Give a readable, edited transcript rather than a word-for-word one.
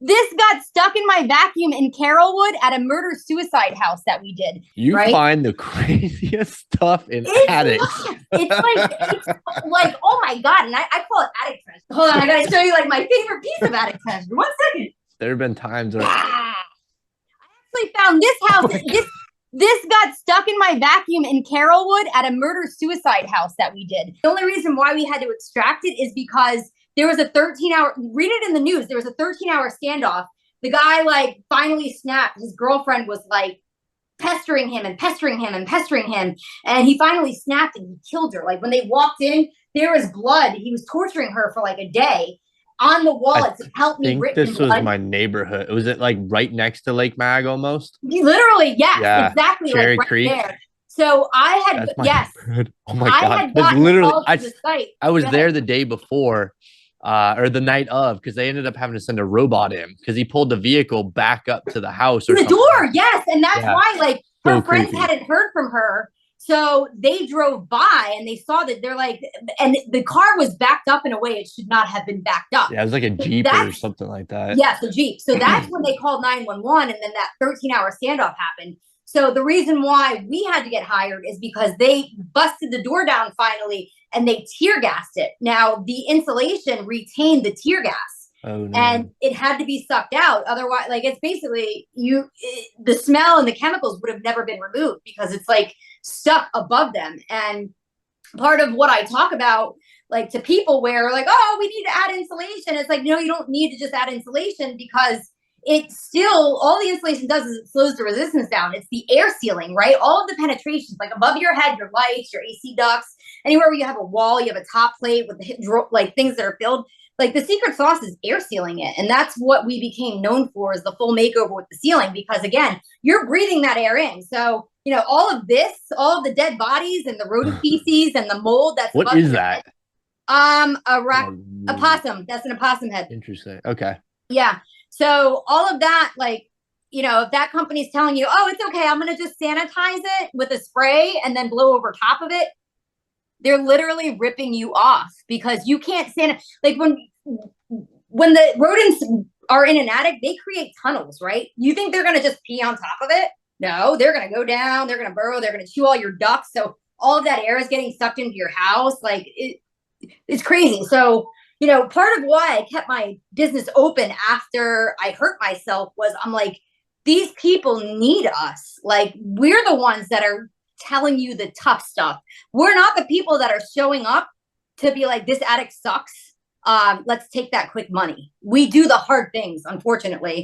This got stuck in my vacuum in Carrollwood at a murder-suicide house that we did, You right? find the craziest stuff in attics. It's like, oh my God. And I call it attic treasure. Hold on, I gotta show you like my favorite piece of attic treasure. 1 second. There have been times where I actually found this house. This got stuck in my vacuum in Carrollwood at a murder-suicide house that we did. The only reason why we had to extract it is because there was a 13-hour, read it in the news, there was a 13-hour standoff. The guy like finally snapped. His girlfriend was like pestering him and pestering him and pestering him. And he finally snapped and he killed her. Like when they walked in, there was blood. He was torturing her for like a day. On the wall, it's "Help me" think written this in was blood. my neighborhood. Was it like right next to Lake Mag almost? Literally, yes, Yeah. exactly, Cherry like right Creek. there. So I had, That's my yes, neighborhood. Oh my I God. had That's gotten literally called to the site. I was Go there ahead. the day before, or the night of, because they ended up having to send a robot in because he pulled the vehicle back up to the house To or the something. door, yes, and that's Yeah. why like her So friends creepy. hadn't heard from her. So they drove by and they saw that they're like, and the car was backed up in a way it should not have been backed up. Yeah, it was like a So Jeep or that's, something like that. yes, the Jeep. So that's when they called 911 and then that 13-hour standoff happened. So the reason why we had to get hired is because they busted the door down finally and they tear gassed it. Now the insulation retained the tear gas. Oh no. And it had to be sucked out. Otherwise, like it's basically the smell and the chemicals would have never been removed because it's like stuck above them. And part of what I talk about, like to people where like, oh, we need to add insulation. It's like, no, you don't need to just add insulation because it still, all the insulation does is it slows the resistance down. It's the air sealing, right? All of the penetrations, like above your head, your lights, your AC ducts, anywhere where you have a wall, you have a top plate with the like things that are filled. Like the secret sauce is air sealing it. And that's what we became known for, is the full makeover with the ceiling, because again, you're breathing that air in. So, you know, all of this, all of the dead bodies and the rodent feces and the mold that's What above is your that? head. A possum. That's an opossum head. Interesting. Okay. Yeah. So all of that, like, you know, if that company's telling you, oh, it's okay, I'm going to just sanitize it with a spray and then blow over top of it, they're literally ripping you off because you can't like when the rodents are in an attic, they create tunnels, right? You think they're going to just pee on top of it? No, they're going to go down, they're going to burrow, they're going to chew all your ducts. So all of that air is getting sucked into your house. Like it's crazy. So, you know, part of why I kept my business open after I hurt myself was I'm like, these people need us. Like we're the ones that are telling you the tough stuff. We're not the people that are showing up to be like, this attic sucks. Let's take that quick money. We do the hard things, unfortunately.